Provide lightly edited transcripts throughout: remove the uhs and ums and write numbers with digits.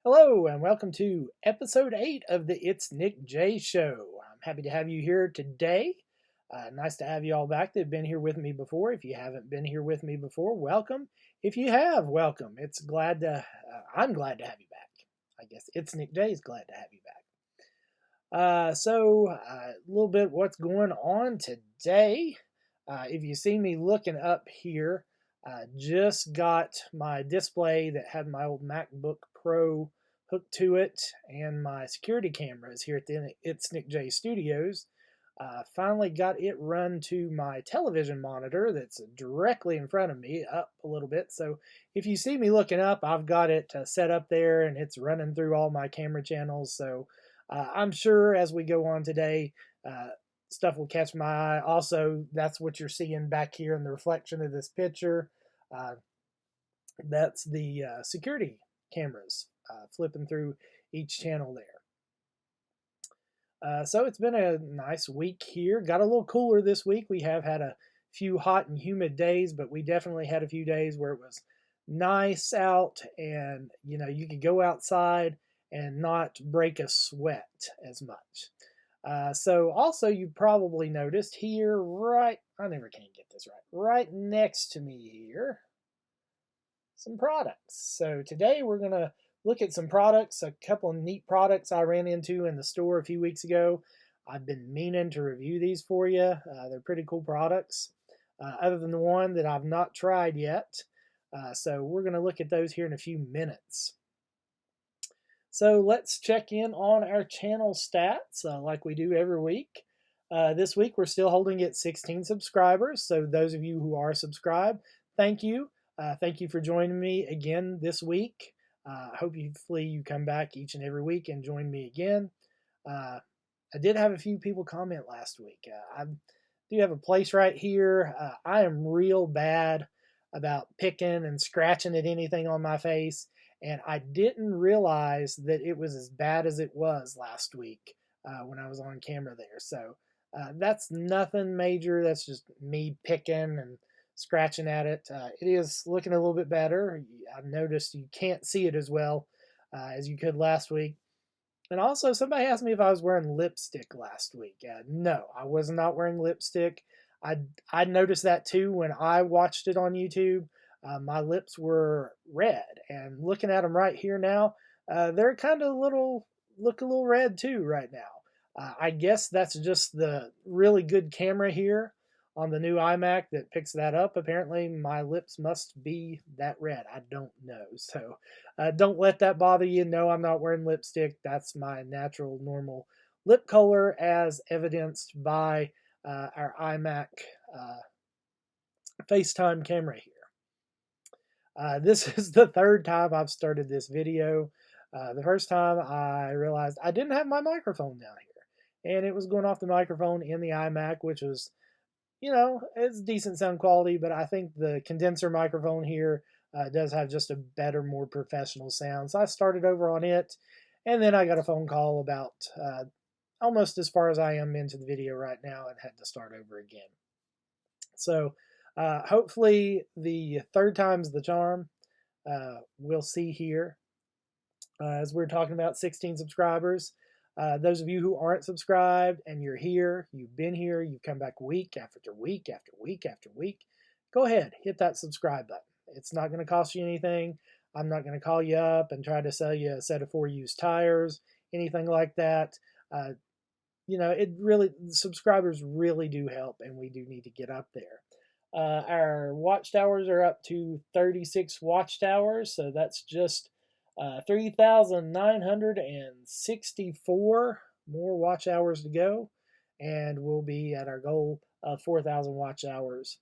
Hello and welcome to episode 8 of the It's Nick J Show. I'm happy to have you here today. Nice to have you all back that have been here with me before. If you haven't been here with me before, welcome. If you have, welcome. I'm glad to have you back. I guess It's Nick J is glad to have you back. A little bit what's going on today. If you see me looking up here, I just got my display that had my old MacBook Pro hooked to it and my security cameras here at the ItsNickJ Studios. Finally got it run to my television monitor that's directly in front of me, up a little bit. So if you see me looking up, I've got it set up there and it's running through all my camera channels. So I'm sure as we go on today, stuff will catch my eye. Also, that's what you're seeing back here in the reflection of this picture. That's the security cameras flipping through each channel there. So it's been a nice week here. Got a little cooler this week. We have had a few hot and humid days, but we definitely had a few days where it was nice out and you could go outside and not break a sweat as much. So also you probably noticed here, I never can get this right next to me here, some products. So today we're going to look at some products, a couple of neat products I ran into in the store a few weeks ago. I've been meaning to review these for you. They're pretty cool products, other than the one that I've not tried yet. So we're going to look at those here in a few minutes. So let's check in on our channel stats like we do every week. This week we're still holding at 16 subscribers. So those of you who are subscribed, thank you. Thank you for joining me again this week. Hopefully you come back each and every week and join me again. I did have a few people comment last week. I do have a place right here. I am real bad about picking and scratching at anything on my face, and I didn't realize that it was as bad as it was last week when I was on camera there. So that's nothing major. That's just me picking and scratching at it. It is looking a little bit better. I've noticed you can't see it as well as you could last week. And also, somebody asked me if I was wearing lipstick last week. No, I was not wearing lipstick. I noticed that too when I watched it on YouTube. My lips were red, and looking at them right here now, they're kind of look a little red too right now. I guess that's just the really good camera here on the new iMac that picks that up. Apparently my lips must be that red. I don't know. So don't let that bother you. No, I'm not wearing lipstick. That's my natural, normal lip color as evidenced by our iMac FaceTime camera here. This is the third time I've started this video. The first time I realized I didn't have my microphone down here, and it was going off the microphone in the iMac, which was, it's decent sound quality, but I think the condenser microphone here does have just a better, more professional sound. So I started over on it, and then I got a phone call about almost as far as I am into the video right now and had to start over again. So hopefully the third time's the charm. We'll see here. As we're talking about 16 subscribers, those of you who aren't subscribed and you're here, you've been here, you've come back week after week after week after week, go ahead, hit that subscribe button. It's not going to cost you anything. I'm not going to call you up and try to sell you a set of 4 used tires, anything like that. Subscribers really do help, and we do need to get up there. Our watchtowers are up to 36 watchtowers, so that's just 3,964 more watch hours to go, and we'll be at our goal of 4,000 watch hours.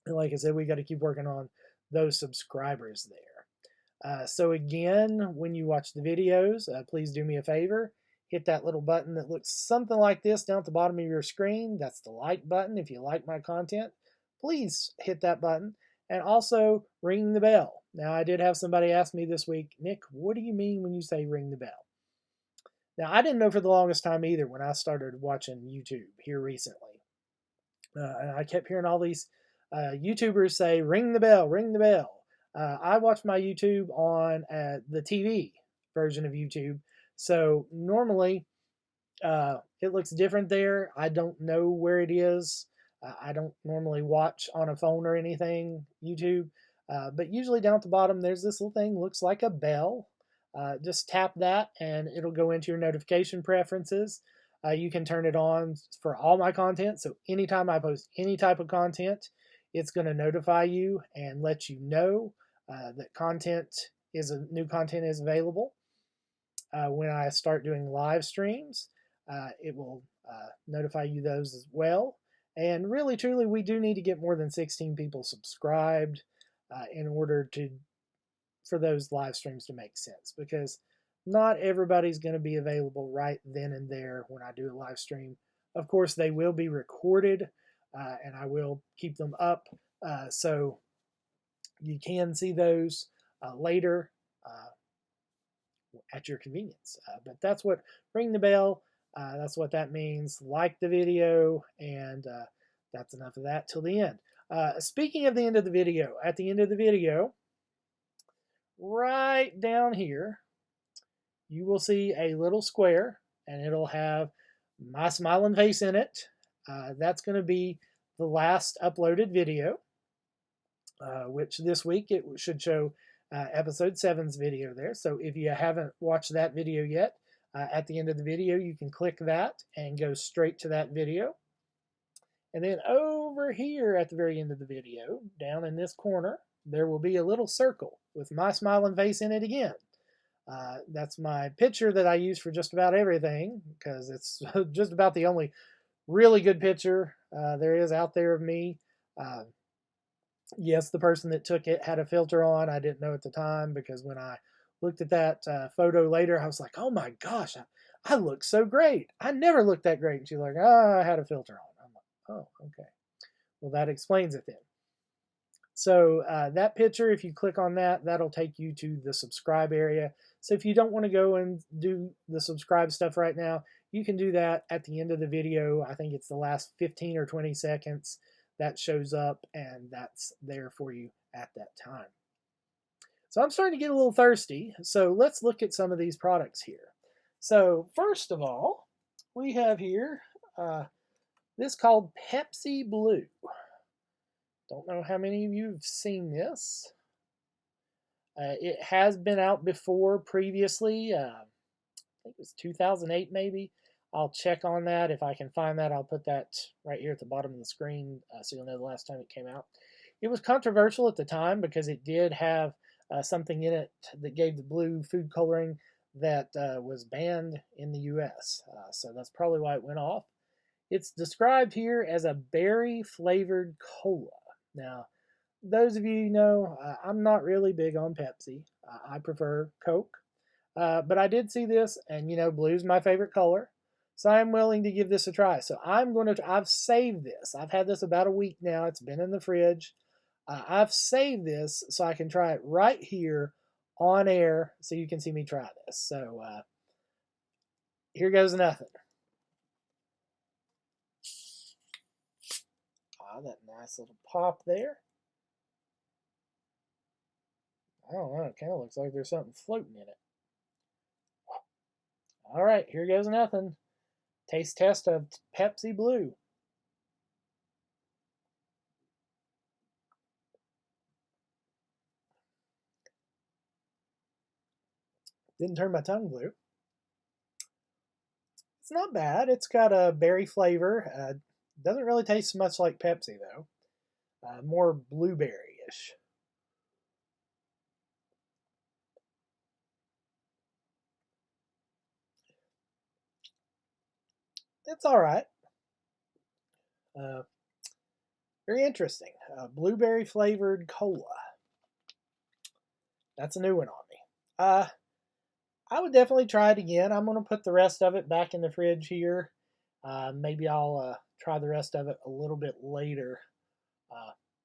And like I said, we got to keep working on those subscribers there. So again, when you watch the videos, please do me a favor. Hit that little button that looks something like this down at the bottom of your screen. That's the like button. If you like my content, please hit that button. And also ring the bell. Now, I did have somebody ask me this week, Nick, what do you mean when you say ring the bell? Now, I didn't know for the longest time either when I started watching YouTube here recently. And I kept hearing all these YouTubers say, ring the bell, ring the bell. I watch my YouTube on the TV version of YouTube. So normally it looks different there. I don't know where it is. I don't normally watch on a phone or anything, YouTube. But usually down at the bottom, there's this little thing, looks like a bell. Just tap that and it'll go into your notification preferences. You can turn it on for all my content. So anytime I post any type of content, it's going to notify you and let you know that new content is available. When I start doing live streams, it will notify you those as well. And really, truly, we do need to get more than 16 people subscribed in order for those live streams to make sense, because not everybody's going to be available right then and there when I do a live stream. Of course, they will be recorded, and I will keep them up, so you can see those later at your convenience. But that's what ring the bell. That's what that means. Like the video, and that's enough of that till the end. Speaking of the end of the video, at the end of the video, right down here, you will see a little square, and it'll have my smiling face in it. That's going to be the last uploaded video, which this week it should show episode 7's video there. So if you haven't watched that video yet, at the end of the video, you can click that and go straight to that video. And then over here at the very end of the video, down in this corner, there will be a little circle with my smiling face in it again. That's my picture that I use for just about everything, because it's just about the only really good picture there is out there of me. Yes, the person that took it had a filter on. I didn't know at the time, because when I looked at that photo later, I was like, oh my gosh, I look so great. I never looked that great. And she's like, oh, I had a filter on. I'm like, oh, okay. Well, that explains it then. So that picture, if you click on that, that'll take you to the subscribe area. So if you don't want to go and do the subscribe stuff right now, you can do that at the end of the video. I think it's the last 15 or 20 seconds that shows up, and that's there for you at that time. So I'm starting to get a little thirsty, so let's look at some of these products here. So first of all, we have here this called Pepsi Blue. Don't know how many of you have seen this. It has been out before previously. I think it was 2008 maybe. I'll check on that. If I can find that, I'll put that right here at the bottom of the screen so you'll know the last time it came out. It was controversial at the time because it did have something in it that gave the blue food coloring that was banned in the US. So that's probably why it went off. It's described here as a berry-flavored cola. Now, those of you know, I'm not really big on Pepsi. I prefer Coke. But I did see this, and you know, blue's my favorite color. So I'm willing to give this a try. So I've saved this. I've had this about a week now. It's been in the fridge. I've saved this so I can try it right here on air so you can see me try this. So here goes nothing. That nice little pop there. I don't know, it kind of looks like there's something floating in it. All right, here goes nothing. Taste test of Pepsi Blue. Didn't turn my tongue blue. It's not bad. It's got a berry flavor. Doesn't really taste much like Pepsi, though. More blueberry-ish. It's all right. Very interesting. Blueberry-flavored cola. That's a new one on me. I would definitely try it again. I'm going to put the rest of it back in the fridge here. Maybe I'll try the rest of it a little bit later.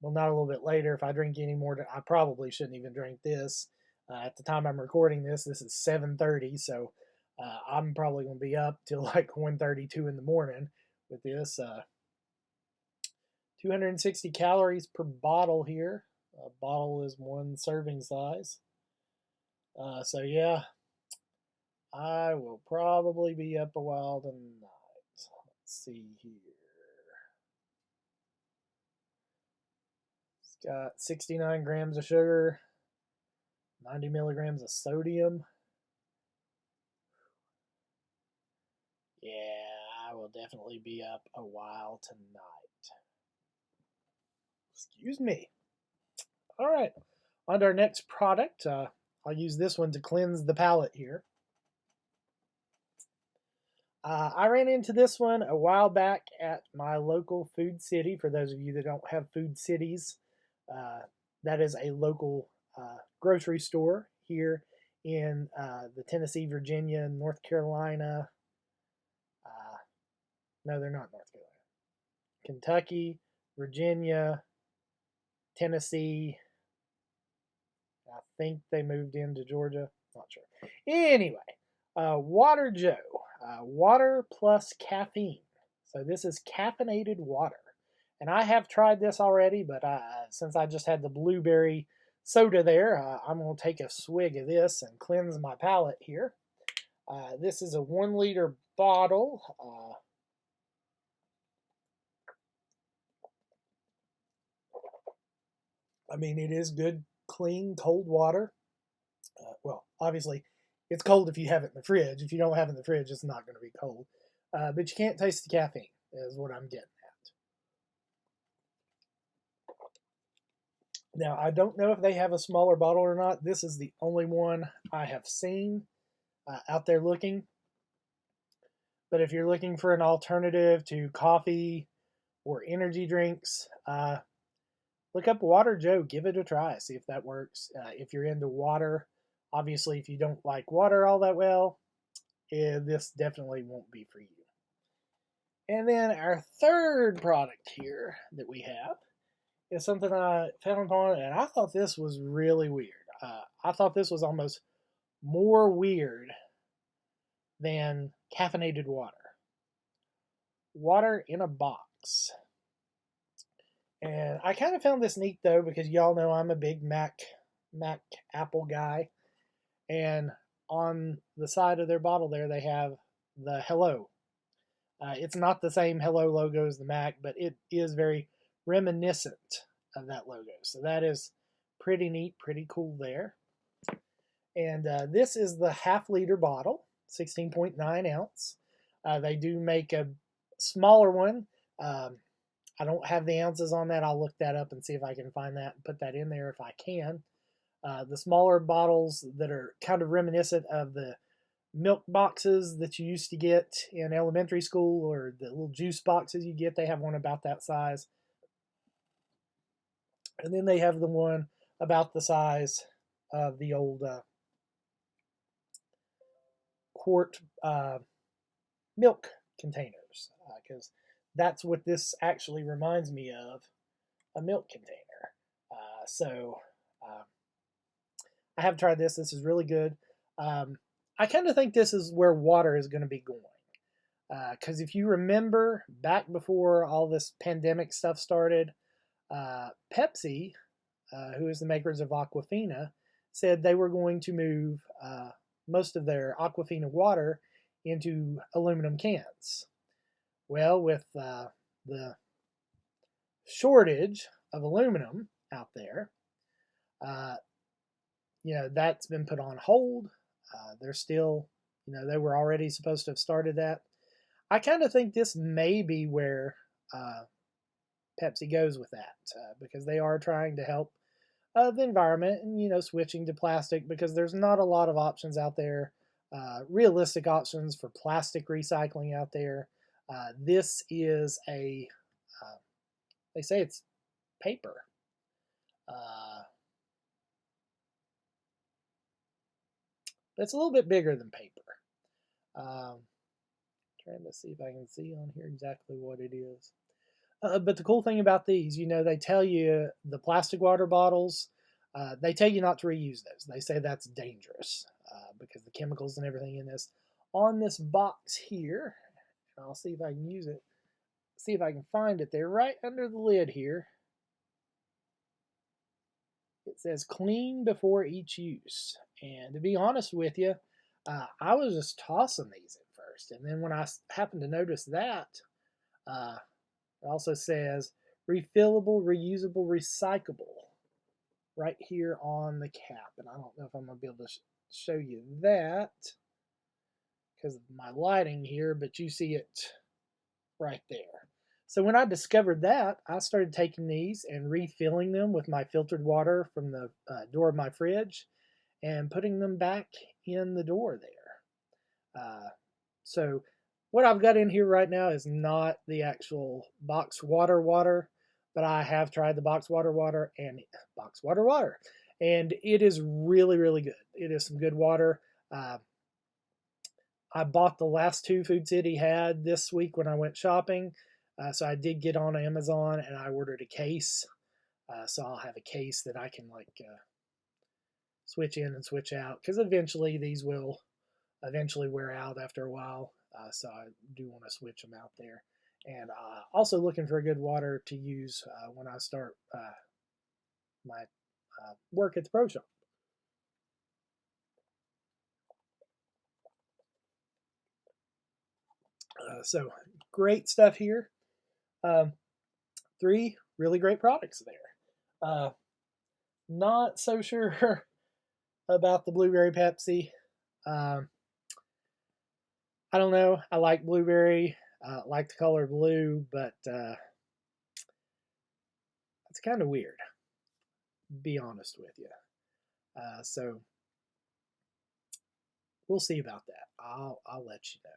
Well, not a little bit later. If I drink any more, I probably shouldn't even drink this. At the time I'm recording this is 7:30, so I'm probably going to be up till like 1:32 in the morning with this. 260 calories per bottle here. A bottle is one serving size. So yeah, I will probably be up a while tonight. Let's see here. It's got 69 grams of sugar, 90 milligrams of sodium. Yeah, I will definitely be up a while tonight. Excuse me. All right, on to our next product. I'll use this one to cleanse the palate here. I ran into this one a while back at my local Food City. For those of you that don't have Food Cities, that is a local grocery store here in the Tennessee, Virginia, North Carolina. No, they're not North Carolina. Kentucky, Virginia, Tennessee. I think they moved into Georgia. Not sure. Anyway, Water Joe. Water plus caffeine. So this is caffeinated water. And I have tried this already, but since I just had the blueberry soda there, I'm going to take a swig of this and cleanse my palate here. This is a 1 liter bottle. I mean, it is good, clean, cold water. Well, obviously, it's cold if you have it in the fridge. If you don't have it in the fridge, it's not going to be cold. But you can't taste the caffeine, is what I'm getting at. Now, I don't know if they have a smaller bottle or not. This is the only one I have seen out there looking. But if you're looking for an alternative to coffee or energy drinks, look up Water Joe. Give it a try. See if that works. If you're into water, obviously, if you don't like water all that well, this definitely won't be for you. And then our third product here that we have is something I found on, and I thought this was really weird. I thought this was almost more weird than caffeinated water. Water in a box. And I kind of found this neat though, because y'all know I'm a big Mac Apple guy. And on the side of their bottle there, they have the hello. It's not the same hello logo as the Mac, but it is very reminiscent of that logo. So that is pretty neat, pretty cool there. And this is the half-liter bottle, 16.9 ounce. They do make a smaller one. I don't have the ounces on that. I'll look that up and see if I can find that and put that in there if I can. The smaller bottles that are kind of reminiscent of the milk boxes that you used to get in elementary school, or the little juice boxes you get, they have one about that size. And then they have the one about the size of the old quart milk containers, because that's what this actually reminds me of, a milk container. So I have tried this. This is really good. I kind of think this is where water is going to be going. Because if you remember back before all this pandemic stuff started, Pepsi, who is the makers of Aquafina, said they were going to move most of their Aquafina water into aluminum cans. Well, with the shortage of aluminum out there, that's been put on hold. They're still, they were already supposed to have started that. I kind of think this may be where Pepsi goes with that, because they are trying to help the environment and, switching to plastic, because there's not a lot of options out there, realistic options for plastic recycling out there. This is they say it's paper. It's a little bit bigger than paper. Trying to see if I can see on here exactly what it is. But the cool thing about these, they tell you the plastic water bottles, they tell you not to reuse those. They say that's dangerous because the chemicals and everything in this. On this box here, and I'll see if I can use it, see if I can find it there, right under the lid here. It says clean before each use. And to be honest with you, I was just tossing these at first, and then when I happened to notice that, it also says refillable, reusable, recyclable right here on the cap. And I don't know if I'm going to be able to show you that because of my lighting here, but you see it right there. So when I discovered that, I started taking these and refilling them with my filtered water from the door of my fridge and putting them back in the door there. So what I've got in here right now is not the actual box water, but I have tried the box water and it is really, really good. It is some good water. I bought the last two Food City had this week when I went shopping. So I did get on Amazon and I ordered a case. So I'll have a case that I can switch in and switch out because eventually these will eventually wear out after a while. So I do want to switch them out there. And also looking for good water to use when I start my work at the pro shop. So great stuff here. 3 really great products there. Not so sure about the blueberry Pepsi. I don't know. I like blueberry. Like the color blue, but it's kind of weird. Be honest with you. So we'll see about that. I'll let you know.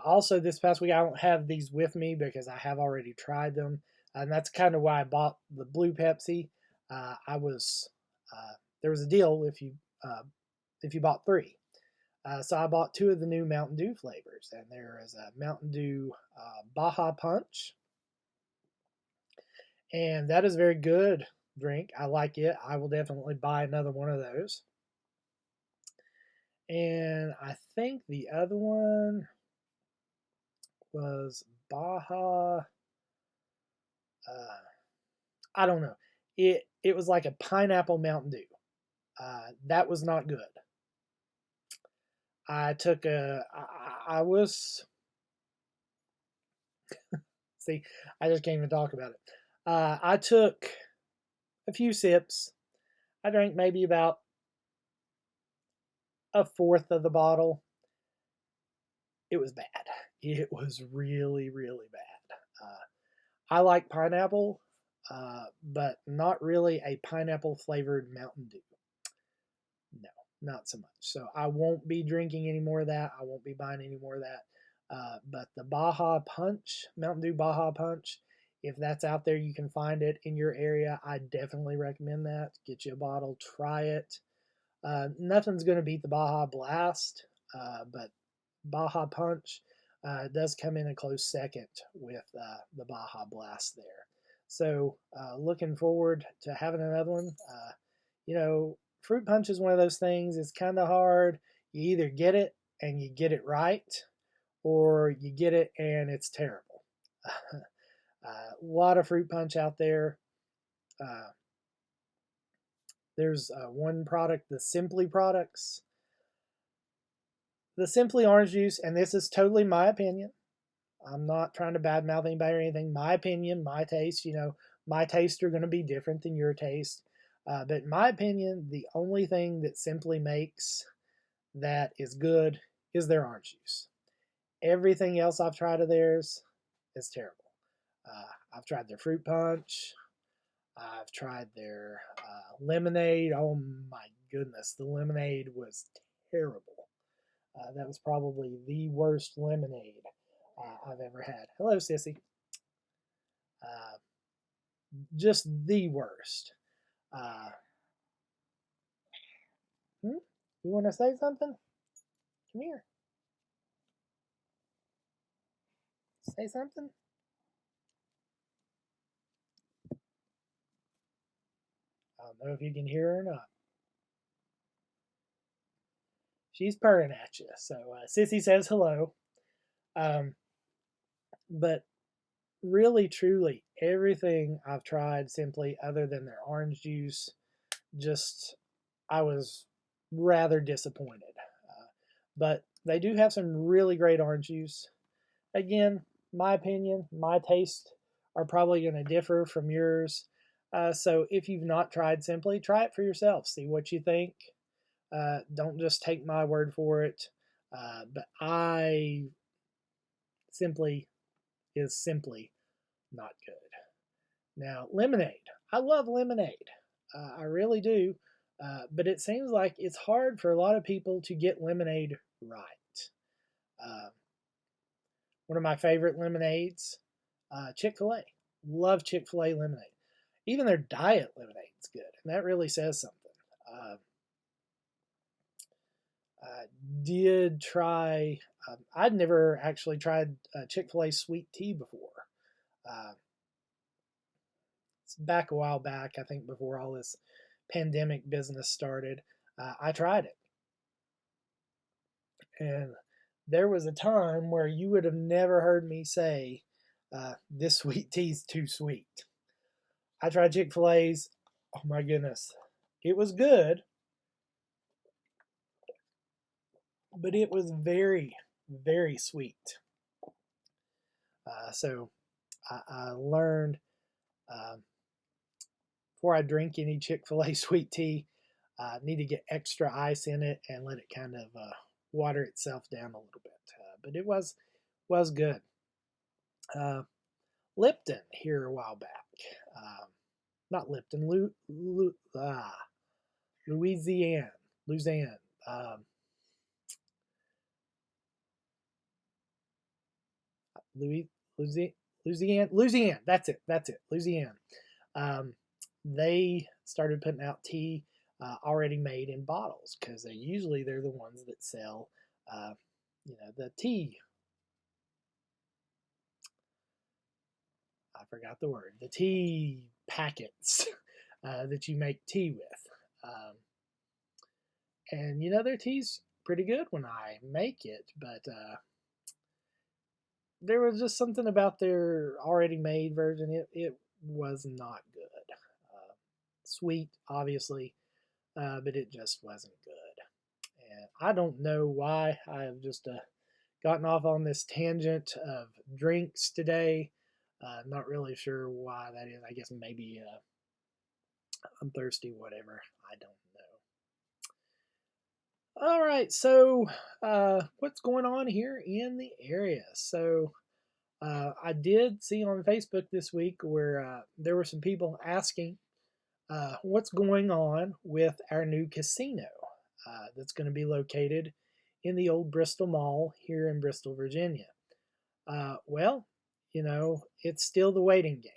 Also, this past week I don't have these with me because I have already tried them, and that's kind of why I bought the blue Pepsi. There was a deal if you bought 3. So I bought 2 of the new Mountain Dew flavors, and there is a Mountain Dew Baja Punch, and that is a very good drink. I like it. I will definitely buy another one of those. And I think the other one was Baja. I don't know. It was like a pineapple Mountain Dew. That was not good. I took I was see, I just can't even talk about it. I took a few sips. I drank maybe about a fourth of the bottle. It was bad. It was really, really bad. I like pineapple, but not really a pineapple flavored Mountain Dew. No, not so much. So I won't be drinking any more of that. I won't be buying any more of that. But the Baja Punch, Mountain Dew Baja Punch, if that's out there, you can find it in your area. I definitely recommend that. Get you a bottle, try it. Nothing's going to beat the Baja Blast, but Baja Punch does come in a close second with the Baja Blast there. So looking forward to having another one. Fruit punch is one of those things. It's kind of hard. You either get it and you get it right, or you get it and it's terrible. A lot of fruit punch out there. There's one product, the Simply products. The Simply orange juice, and this is totally my opinion. I'm not trying to badmouth anybody or anything. My opinion, my taste, my tastes are going to be different than your taste. But in my opinion, the only thing that Simply makes that is good is their orange juice. Everything else I've tried of theirs is terrible. I've tried their fruit punch. I've tried their lemonade. Oh my goodness, the lemonade was terrible. That was probably the worst lemonade I've ever had. Hello, Sissy. Just the worst. You want to say something? Come here. Say something. I don't know if you can hear her or not. She's purring at you. So Sissy says hello. But really, truly, everything I've tried Simply, other than their orange juice, just I was rather disappointed. But they do have some really great orange juice. Again, my opinion, my taste are probably going to differ from yours. So if you've not tried Simply, try it for yourself. See what you think. Don't just take my word for it. But Simply is simply not good. Now, lemonade. I love lemonade. I really do. But it seems like it's hard for a lot of people to get lemonade right. Uh, One of my favorite lemonades, Chick-fil-A. Love Chick-fil-A lemonade. Even their diet lemonade is good, and that really says something. Uh, I did try, I'd never actually tried Chick-fil-A sweet tea before. Uh, it's back a while back, I think before all this pandemic business started. I tried it. And there was a time where you would have never heard me say, this sweet tea's too sweet. I tried Chick-fil-A's. Oh my goodness. It was good, but it was very, very sweet. So I learned before I drink any Chick-fil-A sweet tea, I need to get extra ice in it and let it kind of water itself down a little bit. But it was good. Lipton here a while back. Not Lipton, Louisiana. Um, Louis, Louisiana. That's it. Louisiana. Um, they started putting out tea already made in bottles because they're the ones that sell, the tea. I forgot the word. The tea packets that you make tea with. And their tea's pretty good when I make it, but there was just something about their already made version. It was not good. Sweet, obviously, but it just wasn't good. And I don't know why I have just gotten off on this tangent of drinks today. Not really sure why that is. I guess maybe I'm thirsty, whatever. I don't know. All right, so what's going on here in the area? So I did see on Facebook this week where there were some people asking what's going on with our new casino that's going to be located in the old Bristol Mall here in Bristol, Virginia. Well, it's still the waiting game.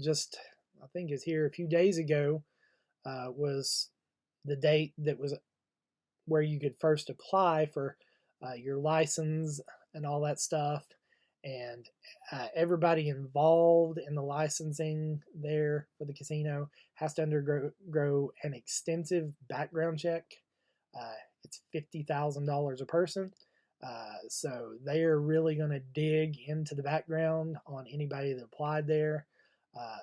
Just, I think it's here a few days ago was the date that was where you could first apply for your license and all that stuff. And everybody involved in the licensing there for the casino has to undergo an extensive background check. It's $50,000 a person. So they are really going to dig into the background on anybody that applied there.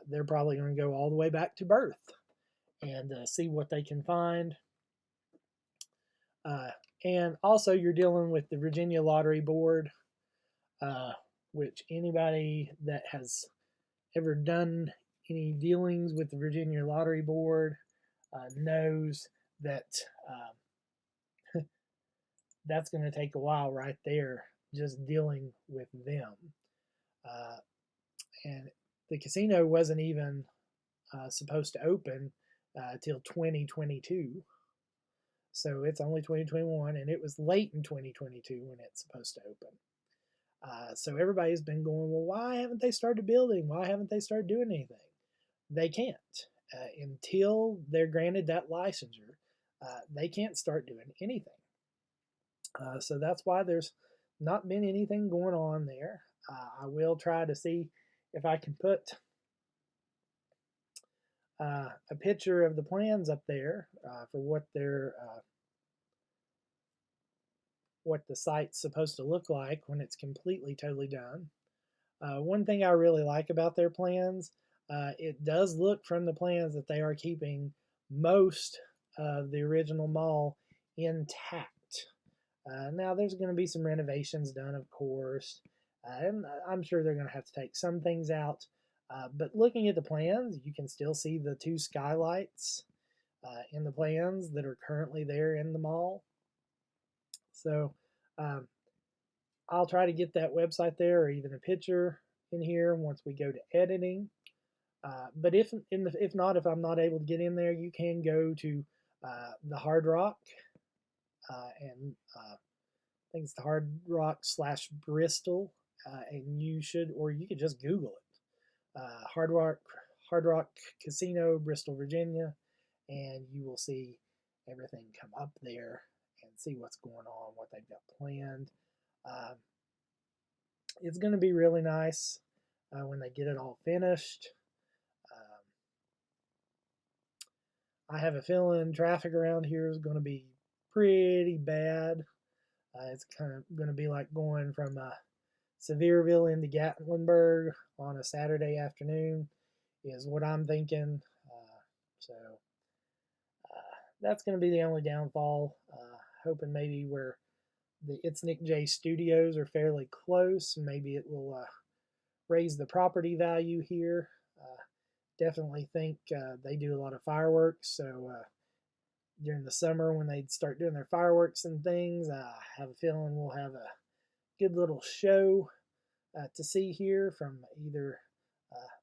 They're probably going to go all the way back to birth and see what they can find. And also, you're dealing with the Virginia Lottery Board, which anybody that has ever done any dealings with the Virginia Lottery Board knows that that's going to take a while right there, just dealing with them. And the casino wasn't even supposed to open till 2022. So it's only 2021, and it was late in 2022 when it's supposed to open. So everybody's been going, well, why haven't they started building? Why haven't they started doing anything? They can't. Until they're granted that licensure, they can't start doing anything. So that's why there's not been anything going on there. I will try to see if I can put a picture of the plans up there for what the site's supposed to look like when it's completely, totally done. One thing I really like about their plans, it does look from the plans that they are keeping most of the original mall intact. Now, there's going to be some renovations done, of course, and I'm sure they're going to have to take some things out. But looking at the plans, you can still see the two skylights in the plans that are currently there in the mall. So um, I'll try to get that website there, or even a picture in here once we go to editing. But if not, if I'm not able to get in there, you can go to the Hard Rock and I think it's the Hard Rock / Bristol, and you could just Google it. Hard Rock Casino, Bristol, Virginia, and you will see everything come up there and see what's going on, what they've got planned. It's going to be really nice when they get it all finished. I have a feeling traffic around here is going to be pretty bad. It's kind of going to be like going from Sevierville into Gatlinburg on a Saturday afternoon is what I'm thinking. So that's going to be the only downfall. Hoping maybe where the ItsNickJ studios are fairly close, maybe it will raise the property value here. Definitely think they do a lot of fireworks, so during the summer when they start doing their fireworks and things, I have a feeling we'll have a good little show to see here from either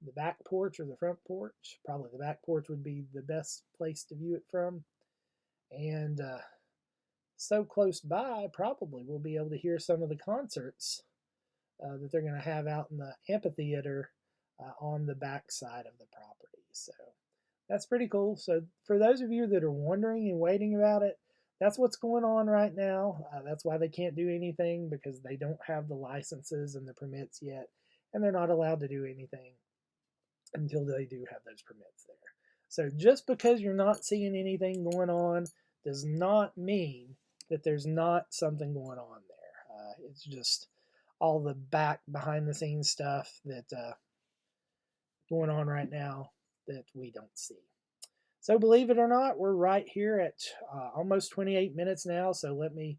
the back porch or the front porch. Probably the back porch would be the best place to view it from. And so close by, probably we'll be able to hear some of the concerts that they're going to have out in the amphitheater on the back side of the property. So that's pretty cool. So for those of you that are wondering and waiting about it, that's what's going on right now. That's why they can't do anything, because they don't have the licenses and the permits yet, and they're not allowed to do anything until they do have those permits there. So just because you're not seeing anything going on does not mean that there's not something going on there. It's just all the behind the scenes stuff that going on right now that we don't see. So believe it or not, we're right here at almost 28 minutes now. So let me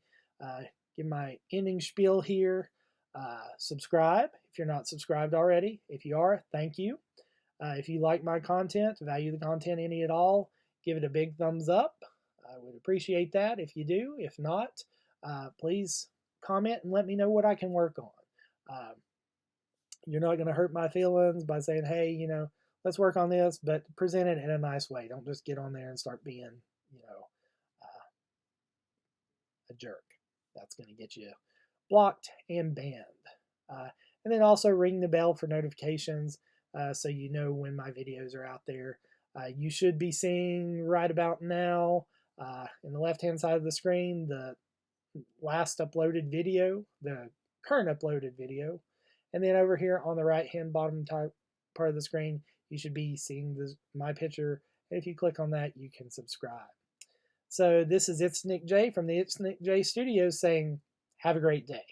give my ending spiel here. Subscribe if you're not subscribed already. If you are, thank you. If you like my content, value the content any at all, give it a big thumbs up. I would appreciate that if you do. If not, please comment and let me know what I can work on. You're not going to hurt my feelings by saying, hey, let's work on this, but present it in a nice way. Don't just get on there and start being, a jerk. That's going to get you blocked and banned. And then also ring the bell for notifications so you know when my videos are out there. You should be seeing right about now in the left-hand side of the screen the last uploaded video, the current uploaded video. And then over here on the right-hand bottom part of the screen, you should be seeing my picture. And if you click on that, you can subscribe. So this is ItsNickJ from the ItsNickJ Studios saying, have a great day.